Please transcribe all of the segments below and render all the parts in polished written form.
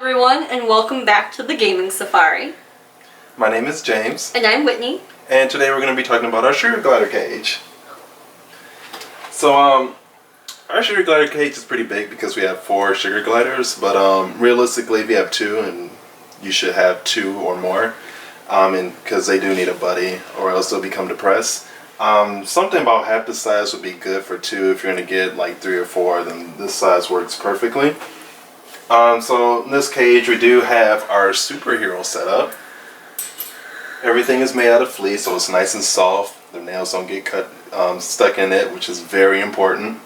Everyone, and welcome back to the Gaming Safari. My name is James. And I'm Whitney. And today we're going to be talking about our sugar glider cage. So, our sugar glider cage is pretty big because we have 4 sugar gliders, but realistically if you have 2, and you should have 2 or more, because they do need a buddy or else they'll become depressed. Something about half the size would be good for 2. If you're going to get like 3 or 4, then this size works perfectly. So in this cage we do have our superhero setup. Everything is made out of fleece, so it's nice and soft. The nails don't get stuck in it, which is very important.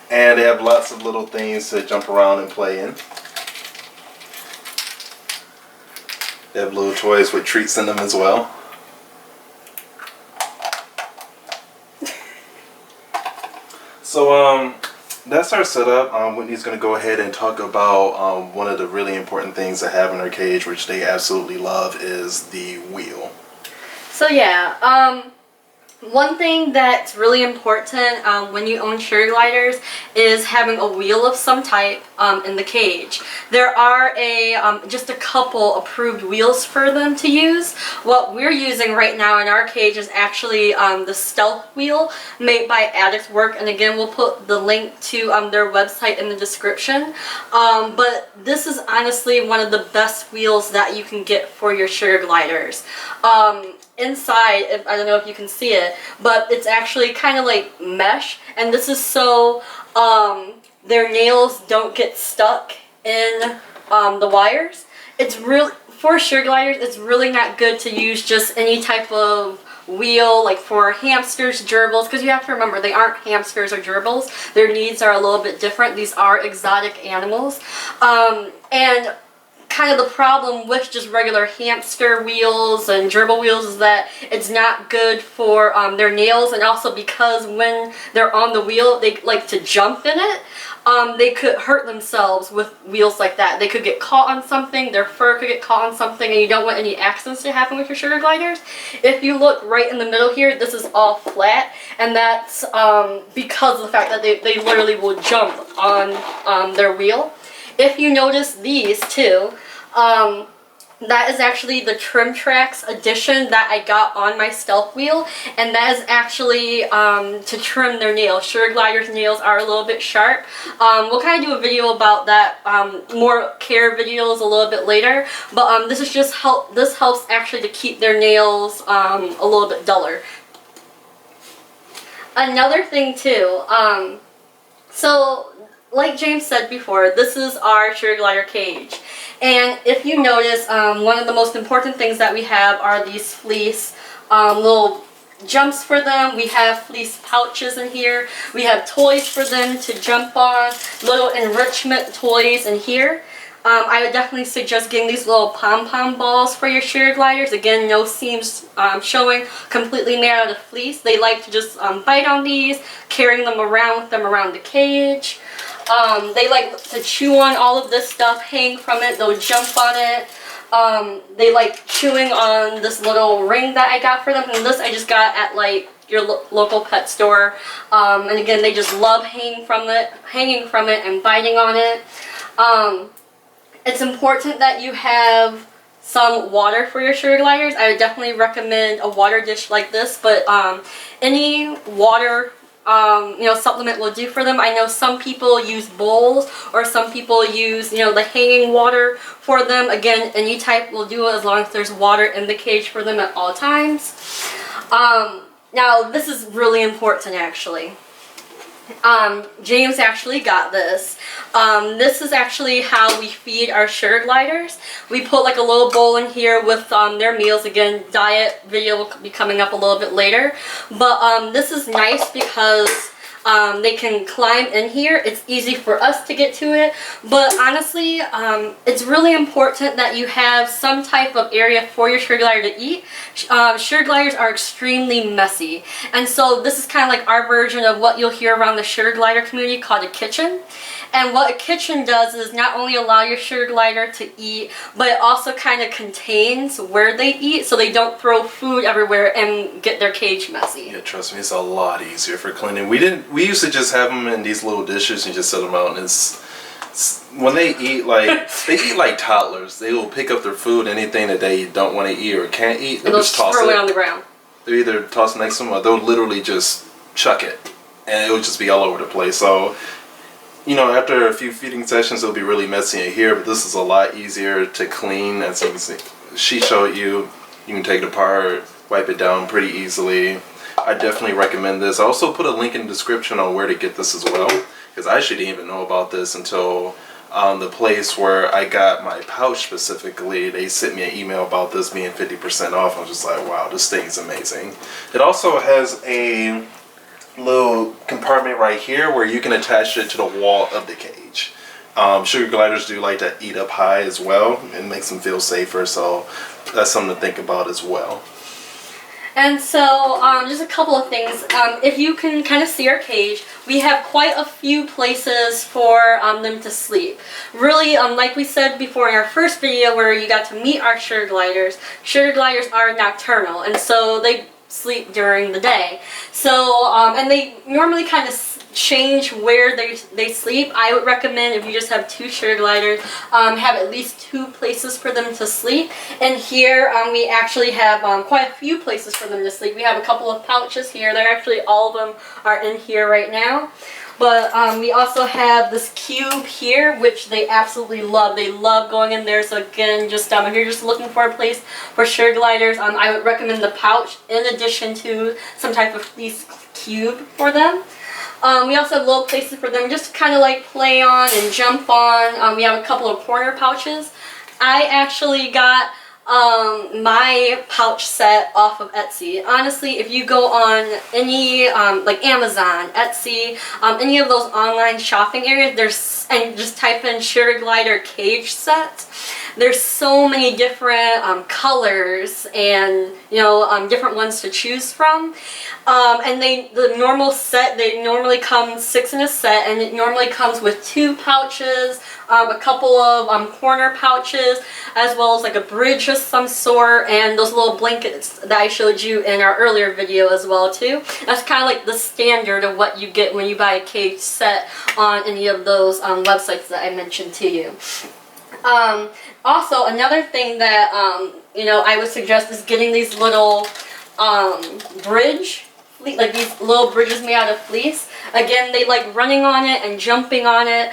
And they have lots of little things to jump around and play in. They have little toys with treats in them as well. So that's our setup. Whitney's going to go ahead and talk about one of the really important things to have in our cage, which they absolutely love, is the wheel. So yeah, one thing that's really important when you own sugar gliders is having a wheel of some type in the cage. There are just a couple approved wheels for them to use. What we're using right now in our cage is actually the Stealth wheel made by Addict Work, and again we'll put the link to their website in the description. But this is honestly one of the best wheels that you can get for your sugar gliders. Inside, I don't know if you can see it, but it's actually kind of like mesh, and this is so their nails don't get stuck in the wires. It's really, for sugar gliders, it's really not good to use just any type of wheel like for hamsters, gerbils, because you have to remember they aren't hamsters or gerbils. Their needs are a little bit different. These are exotic animals, and kind of the problem with just regular hamster wheels and gerbil wheels is that it's not good for their nails, and also because when they're on the wheel they like to jump in it. They could hurt themselves with wheels like that. They could get caught on something, their fur could get caught on something, and you don't want any accidents to happen with your sugar gliders. If you look right in the middle here, this is all flat, and that's because of the fact that they literally will jump on their wheel. If you notice these too, that is actually the Trim Tracks edition that I got on my Stealth wheel, and that is actually to trim their nails. Sugar gliders' nails are a little bit sharp. We'll kind of do a video about that, more care videos a little bit later, but this is just this helps actually to keep their nails a little bit duller. Another thing too, so like James said before, this is our sugar glider cage. And if you notice, one of the most important things that we have are these fleece little jumps for them. We have fleece pouches in here. We have toys for them to jump on, little enrichment toys in here. I would definitely suggest getting these little pom-pom balls for your sugar gliders. Again, no seams showing, completely made out of fleece. They like to just bite on these, carrying them around with them around the cage. They like to chew on all of this stuff, hang from it, they'll jump on it. They like chewing on this little ring that I got for them, and this I just got at like your local pet store. And again, they just love hanging from it and biting on it. It's important that you have some water for your sugar gliders. I would definitely recommend a water dish like this, but any water supplement will do for them. I know some people use bowls, or some people use, the hanging water for them. Again, any type will do as long as there's water in the cage for them at all times. Now, this is really important actually. James actually got this. This is actually how we feed our sugar gliders. We put like a little bowl in here with their meals. Again, diet video will be coming up a little bit later. But this is nice because they can climb in here. It's easy for us to get to it, but honestly, it's really important that you have some type of area for your sugar glider to eat. Sugar gliders are extremely messy, and so this is kind of like our version of what you'll hear around the sugar glider community called a kitchen. And what a kitchen does is not only allow your sugar glider to eat, but it also kind of contains where they eat so they don't throw food everywhere and get their cage messy. Yeah, trust me, it's a lot easier for cleaning. We used to just have them in these little dishes and just set them out, and it's When they eat like toddlers. They will pick up their food, anything that they don't want to eat or can't eat, And they'll just throw it on the ground. They'll either toss it next to them or they'll literally just chuck it, and it will just be all over the place. So, you know, after a few feeding sessions, it'll be really messy in here, but this is a lot easier to clean. As you can see, she showed you. You can take it apart, wipe it down pretty easily. I definitely recommend this. I also put a link in the description on where to get this as well, because I actually didn't even know about this until the place where I got my pouch specifically. They sent me an email about this being 50% off. I was just like, wow, this thing's amazing. It also has a little compartment right here where you can attach it to the wall of the cage. Sugar gliders do like to eat up high as well. It makes them feel safer, so that's something to think about as well. And so, just a couple of things. If you can kind of see our cage, we have quite a few places for them to sleep. Really, like we said before in our first video where you got to meet our sugar gliders are nocturnal, and so they sleep during the day. So, and they normally kind of change where they sleep. I would recommend, if you just have 2 sugar gliders, have at least 2 places for them to sleep. And here we actually have quite a few places for them to sleep. We have a couple of pouches here. They're actually, all of them are in here right now. But we also have this cube here, which they absolutely love. They love going in there. So again, just if you're just looking for a place for sugar gliders, I would recommend the pouch in addition to some type of fleece cube for them. We also have little places for them just to kind of like play on and jump on. We have a couple of corner pouches. I actually got my pouch set off of Etsy. Honestly, if you go on any like Amazon, Etsy, any of those online shopping areas, and just type in sugar glider cage set, there's so many different colors and different ones to choose from. And the normal set, they normally come 6 in a set, and it normally comes with 2 pouches, a couple of corner pouches, as well as like a bridge of some sort, and those little blankets that I showed you in our earlier video as well too. That's kind of like the standard of what you get when you buy a cage set on any of those websites that I mentioned to you. Also, another thing that I would suggest is getting these little like these little bridges made out of fleece. Again, they like running on it and jumping on it.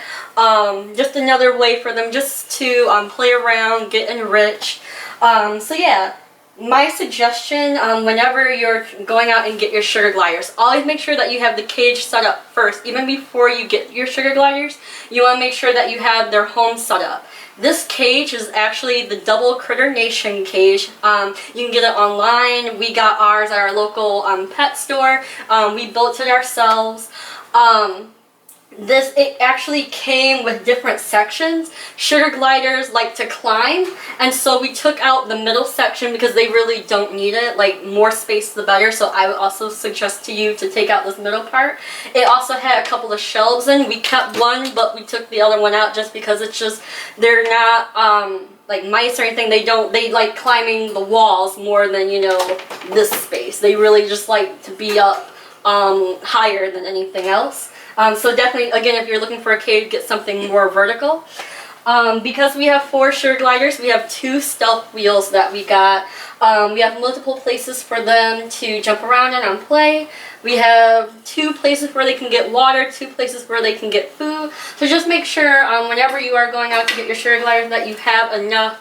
Just another way for them just to play around, get enriched. So yeah, my suggestion, whenever you're going out and get your sugar gliders, always make sure that you have the cage set up first. Even before you get your sugar gliders, you want to make sure that you have their home set up. This cage is actually the Double Critter Nation cage. You can get it online. We got ours at our local pet store. We built it ourselves. It actually came with different sections. Sugar gliders like to climb, and so we took out the middle section because they really don't need it. Like, more space the better, so I would also suggest to you to take out this middle part. It also had a couple of shelves in. We kept one, but we took the other one out just because they're not like mice or anything. They like climbing the walls more than this space. They really just like to be up higher than anything else. So definitely, again, if you're looking for a cage, get something more vertical. Because we have 4 sugar gliders, we have 2 stealth wheels that we got. We have multiple places for them to jump around in and play. We have 2 places where they can get water, 2 places where they can get food. So just make sure whenever you are going out to get your sugar gliders that you have enough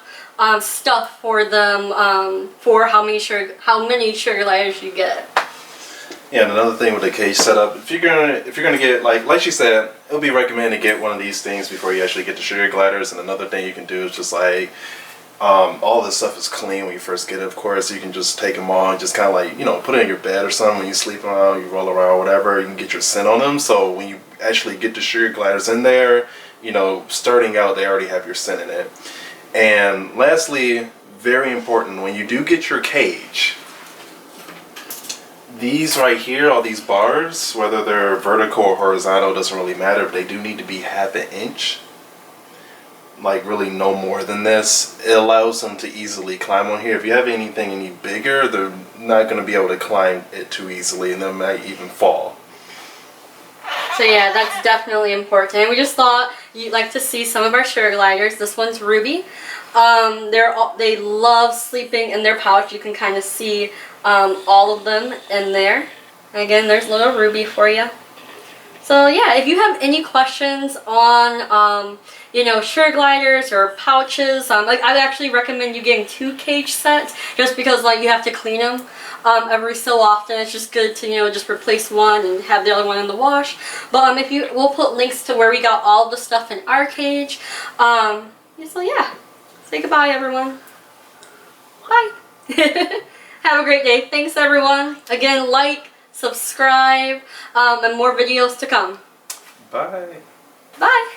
stuff for them for how many sugar gliders you get. Yeah, and another thing with the cage setup, if you're gonna get like she said, it would be recommended to get one of these things before you actually get the sugar gliders. And another thing you can do is just like all this stuff is clean when you first get it. Of course, you can just take them on, just kind of like put it in your bed or something when you sleep on, you roll around, whatever. You can get your scent on them. So when you actually get the sugar gliders in there, starting out, they already have your scent in it. And lastly, very important, when you do get your cage, these right here, all these bars, whether they're vertical or horizontal, doesn't really matter. They do need to be ½ inch. Like really no more than this. It allows them to easily climb on here. If you have anything any bigger, they're not going to be able to climb it too easily, and they might even fall. So yeah, that's definitely important. We just thought you'd like to see some of our sugar gliders. This one's Ruby. They love sleeping in their pouch. You can kind of see all of them in there. And again, there's little Ruby for you. So yeah, if you have any questions on you know, sugar gliders or pouches, like I would actually recommend you getting 2 cage sets, just because like you have to clean them every so often. It's just good to, you know, just replace one and have the other one in the wash. But we'll put links to where we got all the stuff in our cage. So yeah, say goodbye everyone. Bye. Have a great day. Thanks everyone. Again, like, subscribe, and more videos to come. Bye. Bye.